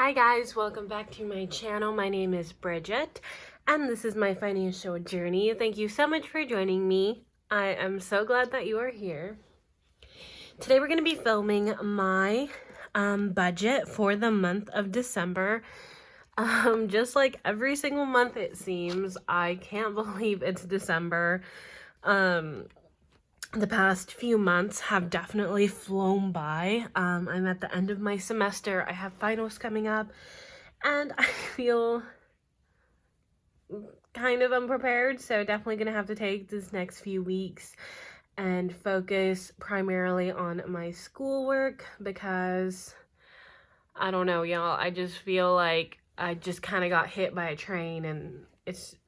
Hi guys, welcome back to my channel. My name is Bridget and this is my financial journey. Thank you so much for joining me. I am so glad that you are here. Today we're going to be filming my budget for the month of December. Just like every single month it seems, I can't believe it's December. The past few months have definitely flown by. I'm at the end of my semester. I have finals coming up and I feel kind of unprepared, so definitely gonna have to take this next few weeks and focus primarily on my schoolwork because I don't know, y'all, I just feel like I just kind of got hit by a train and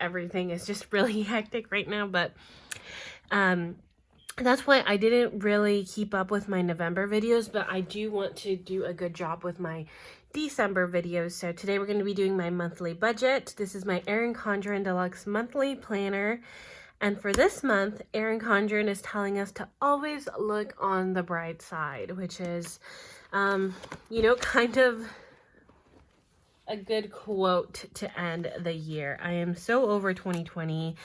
everything is just really hectic right now. But that's why I didn't really keep up with my November videos, but I do want to do a good job with my December videos. So today we're going to be doing my monthly budget. This is my Erin Condren Deluxe Monthly Planner. And for this month, Erin Condren is telling us to always look on the bright side, which is, kind of a good quote to end the year. I am so over 2020.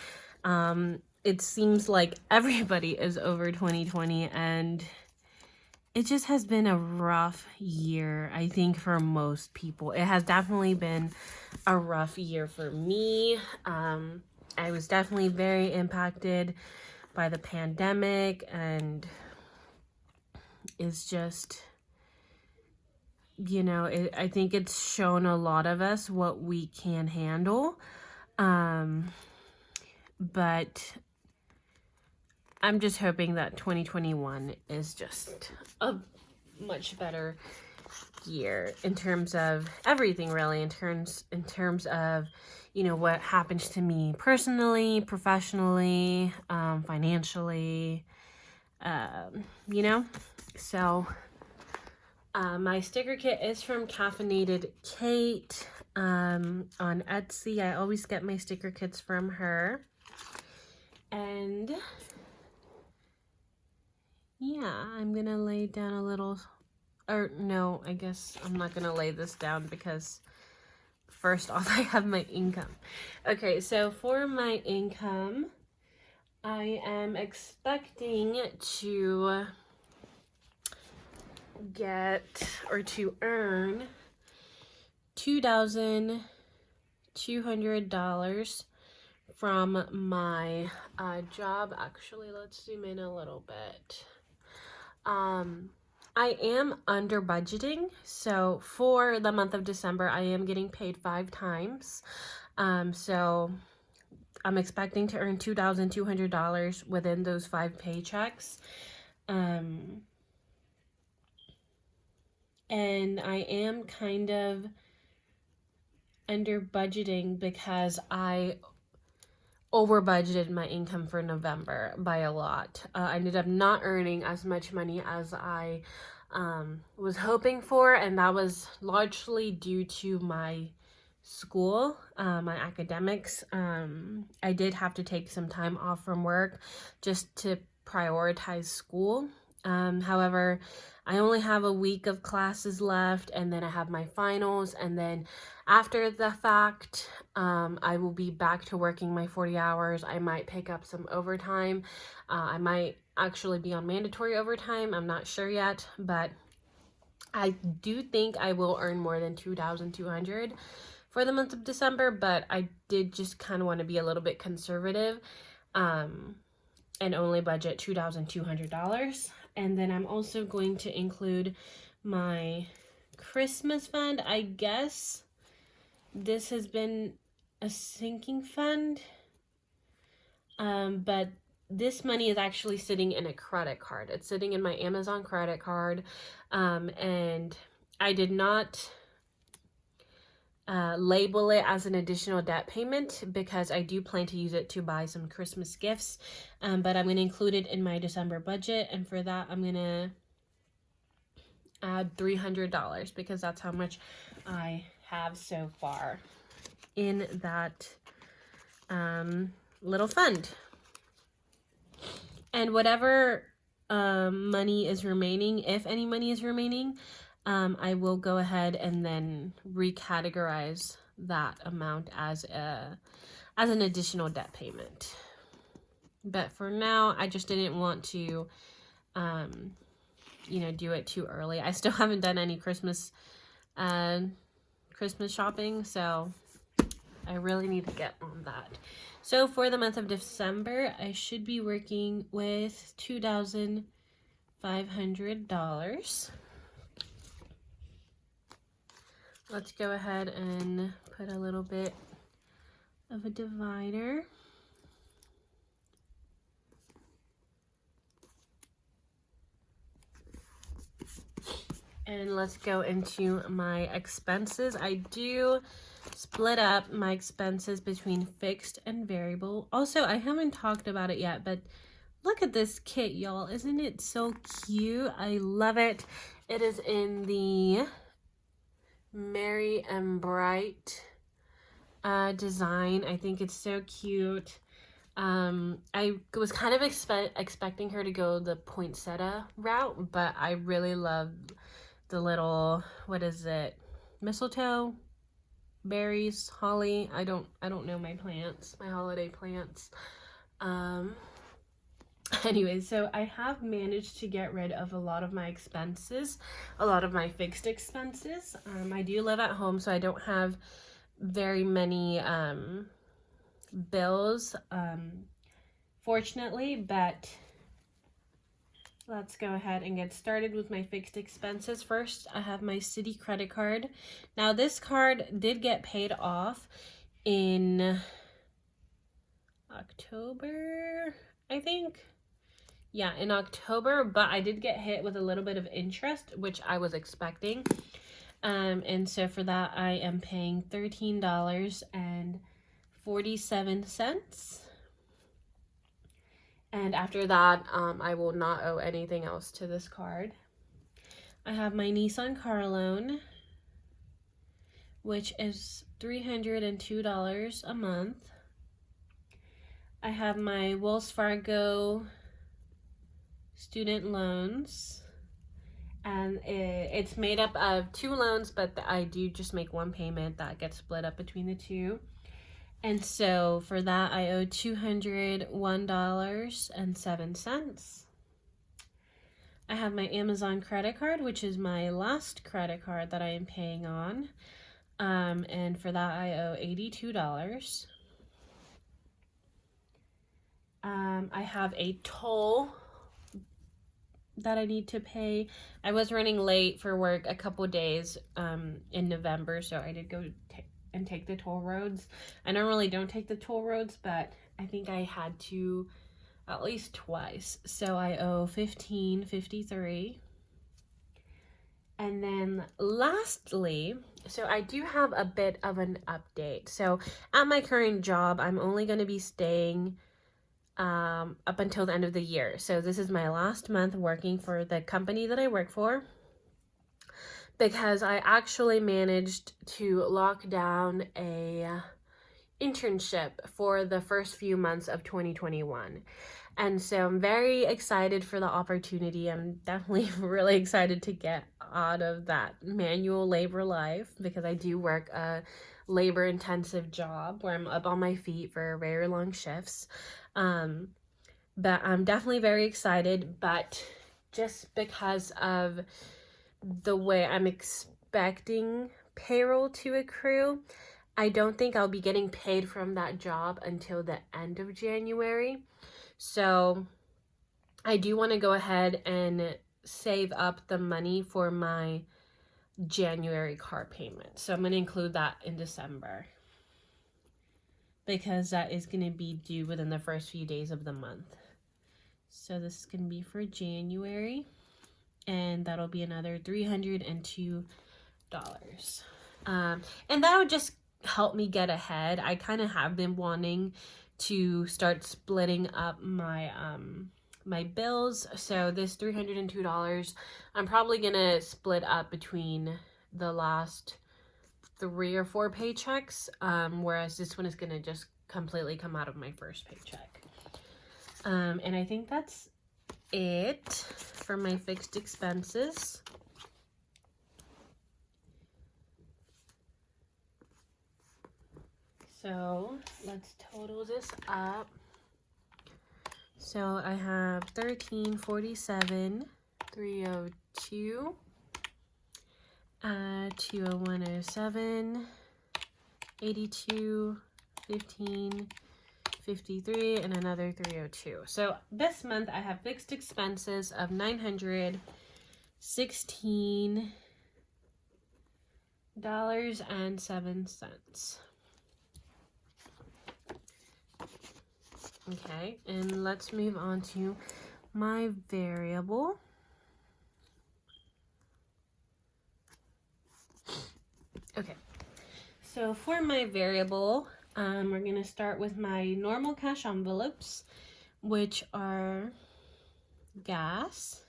It seems like everybody is over 2020 and it just has been a rough year, I think, for most people. It has definitely been a rough year for me. I was definitely very impacted by the pandemic, and it's just, I think it's shown a lot of us what we can handle. But I'm just hoping that 2021 is just a much better year in terms of everything, really, in terms of, what happens to me personally, professionally, financially, So my sticker kit is from Caffeinated Kate on Etsy. I always get my sticker kits from her. And yeah, I'm gonna lay down a little, or no, I guess I'm not gonna lay this down because first off, I have my income. Okay, so for my income, I am expecting to earn $2,200 from my job. Actually, let's zoom in a little bit. I am under budgeting, so for the month of December, I am getting paid 5 times. So I'm expecting to earn $2,200 within those 5 paychecks. And I am kind of under budgeting because I over budgeted my income for November by a lot. I ended up not earning as much money as I was hoping for, and that was largely due to my school, my academics. I did have to take some time off from work just to prioritize school. However, I only have a week of classes left, and then I have my finals, and then after the fact, I will be back to working my 40 hours. I might pick up some overtime. I might actually be on mandatory overtime. I'm not sure yet, but I do think I will earn more than $2,200 for the month of December, but I did just kind of want to be a little bit conservative and only budget $2,200. And then I'm also going to include my Christmas fund. I guess this has been a sinking fund, but this money is actually sitting in a credit card. It's sitting in my Amazon credit card, and I did not label it as an additional debt payment because I do plan to use it to buy some Christmas gifts, but I'm going to include it in my December budget, and for that I'm going to add $300 because that's how much I have so far in that little fund. And whatever money is remaining, if any money is remaining, I will go ahead and then recategorize that amount as an additional debt payment. But for now, I just didn't want to, do it too early. I still haven't done any Christmas shopping, so I really need to get on that. So for the month of December, I should be working with $2,500. Let's go ahead and put a little bit of a divider. And let's go into my expenses. I do split up my expenses between fixed and variable. Also, I haven't talked about it yet, but look at this kit, y'all. Isn't it so cute? I love it. It is in the Merry and Bright design. I think it's so cute. I was kind of expecting her to go the poinsettia route, but I really love the little, what is it? Mistletoe, berries, holly. I don't know my plants, my holiday plants. Anyway, so I have managed to get rid of a lot of my expenses, a lot of my fixed expenses. I do live at home, so I don't have very many bills, fortunately, but let's go ahead and get started with my fixed expenses. First, I have my Citi credit card. Now, this card did get paid off in October, I think. Yeah, in October, but I did get hit with a little bit of interest, which I was expecting. And so for that, I am paying $13.47. And after that, I will not owe anything else to this card. I have my Nissan car loan, which is $302 a month. I have my Wells Fargo student loans, and it's made up of 2 loans, but I do just make one payment that gets split up between the 2. And so for that, I owe $201.07. I have my Amazon credit card, which is my last credit card that I am paying on. And for that, I owe $82. I have a toll that I need to pay. I was running late for work a couple days in November, so I did go and take the toll roads. I normally don't take the toll roads, but I think I had to at least twice. So I owe $15.53. And then lastly, so I do have a bit of an update. So at my current job, I'm only going to be staying up until the end of the year. So this is my last month working for the company that I work for, because I actually managed to lock down a internship for the first few months of 2021. And so I'm very excited for the opportunity. I'm definitely really excited to get out of that manual labor life, because I do work a labor intensive job where I'm up on my feet for very long shifts. But I'm definitely very excited, but just because of the way I'm expecting payroll to accrue, I don't think I'll be getting paid from that job until the end of January. So I do want to go ahead and save up the money for my January car payment. So I'm going to include that in December, because that is going to be due within the first few days of the month. So this is going to be for January, and that'll be another $302. And that would just help me get ahead. I kind of have been wanting to start splitting up my my bills. So this $302, I'm probably going to split up between the last 3 or 4 paychecks, whereas this one is going to just completely come out of my first paycheck. And I think that's it for my fixed expenses. So let's total this up. So I have 1347, 302, 20107, 82, 15, 53, and another 302. So this month I have fixed expenses of $916.07. Okay, and let's move on to my variable. Okay, so for my variable, we're going to start with my normal cash envelopes, which are gas.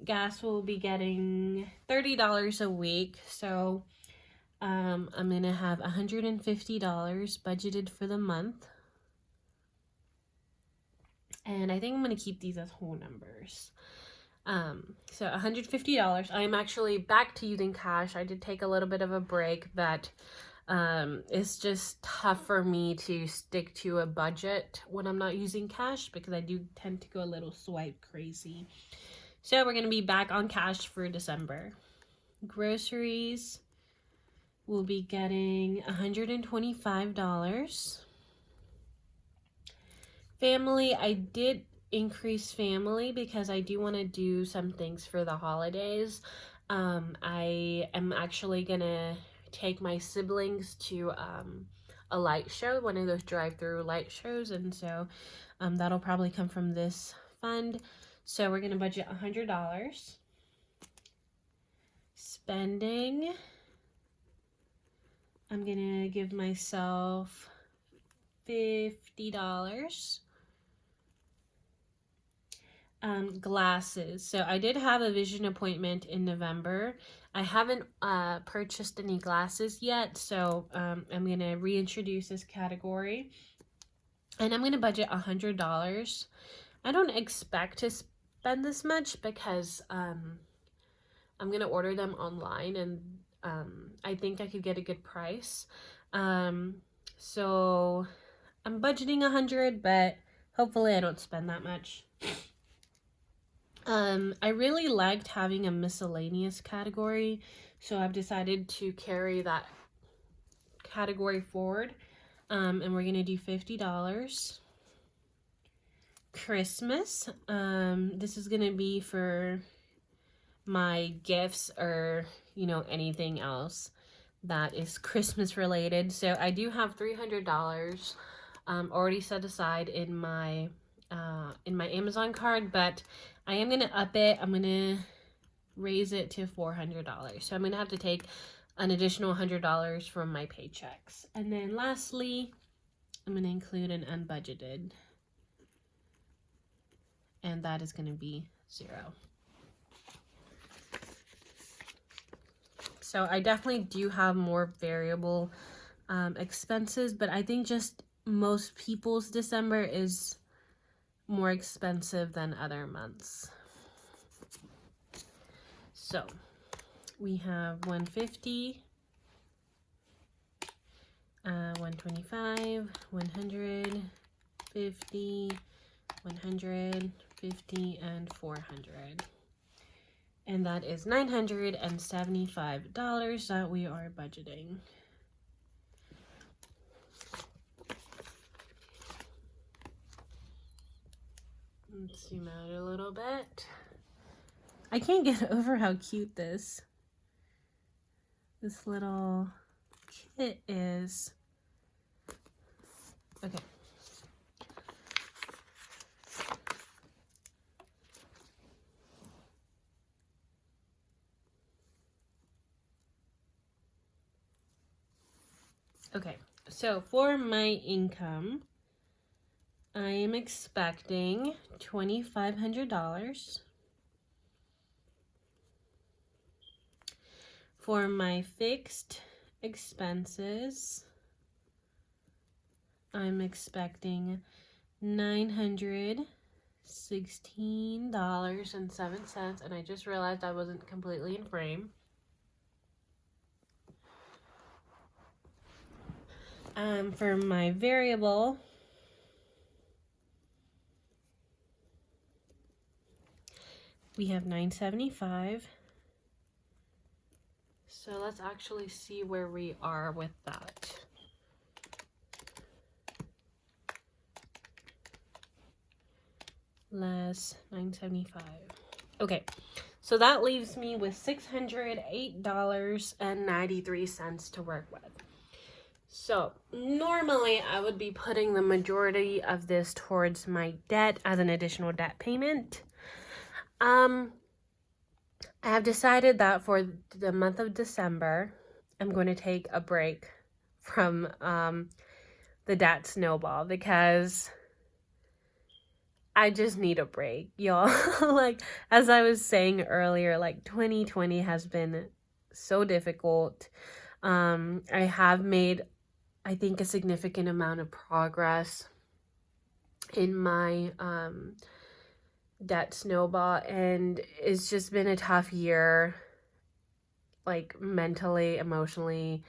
Gas will be getting $30 a week, so I'm going to have $150 budgeted for the month. And I think I'm going to keep these as whole numbers. So $150. I'm actually back to using cash. I did take a little bit of a break, but it's just tough for me to stick to a budget when I'm not using cash because I do tend to go a little swipe crazy. So we're going to be back on cash for December. Groceries, we'll be getting $125. Family, I did increase family because I do want to do some things for the holidays. I am actually gonna take my siblings to a light show, one of those drive-through light shows, and so that'll probably come from this fund. So we're gonna budget $100. Spending, I'm gonna give myself $50. Glasses. So I did have a vision appointment in November. I haven't purchased any glasses yet, so I'm going to reintroduce this category. And I'm going to budget $100. I don't expect to spend this much because I'm going to order them online, and I think I could get a good price. So I'm budgeting $100, but hopefully I don't spend that much. I really liked having a miscellaneous category, so I've decided to carry that category forward, and we're going to do $50. Christmas, this is going to be for my gifts or, anything else that is Christmas related. So I do have $300 already set aside in my Amazon card, but I am going to up it. I'm going to raise it to $400. So I'm going to have to take an additional $100 from my paychecks. And then lastly, I'm going to include an unbudgeted. And that is going to be $0. So I definitely do have more variable expenses, but I think just most people's December is more expensive than other months. So we have 150, 125, 150, 150, and 400. And that is $975 that we are budgeting. Let's zoom out a little bit. I can't get over how cute this little kit is. Okay. Okay, so for my income, I am expecting $2,500. For my fixed expenses, I'm expecting $916.07, and I just realized I wasn't completely in frame. For my variable, we have $975. So let's actually see where we are with that. Less $975. Okay, so that leaves me with $608.93 to work with. So normally I would be putting the majority of this towards my debt as an additional debt payment. I have decided that for the month of December, I'm going to take a break from the debt snowball because I just need a break, y'all. Like, as I was saying earlier, like 2020 has been so difficult. I have made, I think, a significant amount of progress in my debt snowball, and it's just been a tough year, like mentally, emotionally,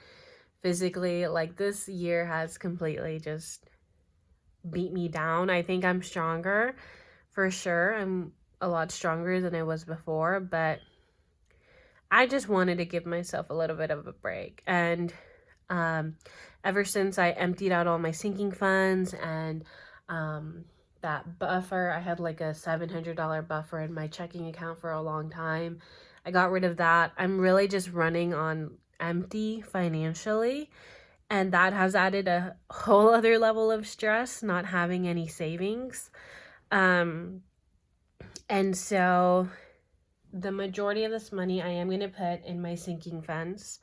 physically. Like, this year has completely just beat me down. I think I'm stronger, for sure. I'm a lot stronger than I was before, but I just wanted to give myself a little bit of a break. And ever since I emptied out all my sinking funds and that buffer, I had like a $700 buffer in my checking account for a long time. I got rid of that. I'm really just running on empty financially, and that has added a whole other level of stress, not having any savings. And so the majority of this money I am going to put in my sinking funds.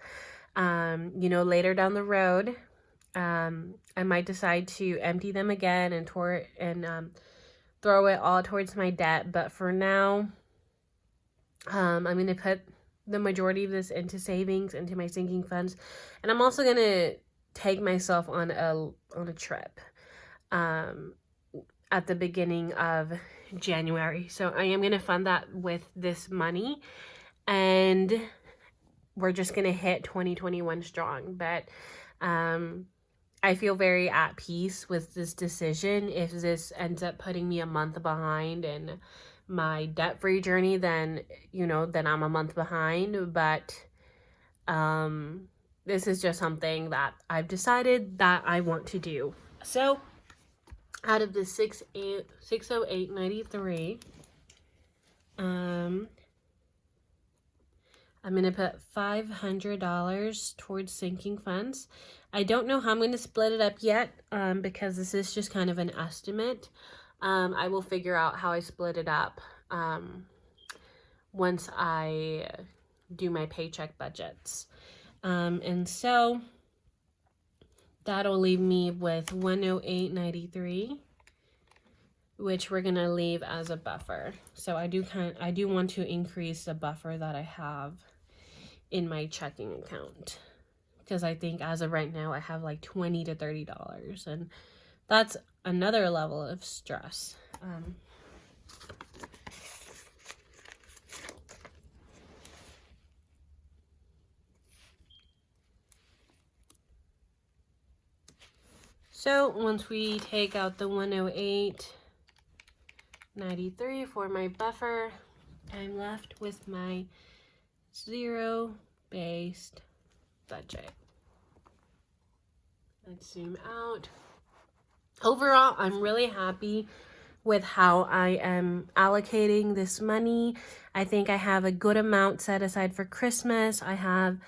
Later down the road, I might decide to empty them again and throw it all towards my debt. But for now, I'm going to put the majority of this into savings, into my sinking funds. And I'm also going to take myself on a trip at the beginning of January. So I am going to fund that with this money, and we're just going to hit 2021 strong. But I feel very at peace with this decision. If this ends up putting me a month behind in my debt-free journey, then I'm a month behind. But this is just something that I've decided that I want to do. So out of the $608.93, I'm going to put $500 towards sinking funds. I don't know how I'm going to split it up yet because this is just kind of an estimate. I will figure out how I split it up once I do my paycheck budgets. And so that'll leave me with $108.93, which we're going to leave as a buffer. So I do want to increase the buffer that I have in my checking account, because I think as of right now I have like $20 to $30, and that's another level of stress. So once we take out the $108.93 for my buffer, I'm left with my zero-based budget. Let's zoom out. Overall, I'm really happy with how I am allocating this money. I think I have a good amount set aside for Christmas. I have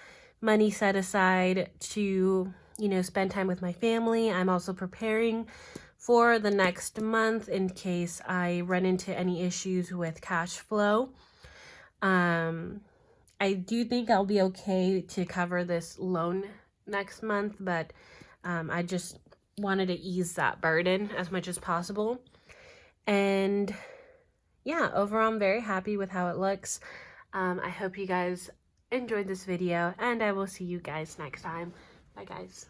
money set aside to spend time with my family. I'm also preparing for the next month in case I run into any issues with cash flow. I do think I'll be okay to cover this loan next month, but I just wanted to ease that burden as much as possible. And yeah, overall, I'm very happy with how it looks. I hope you guys enjoyed this video, and I will see you guys next time. Bye, guys.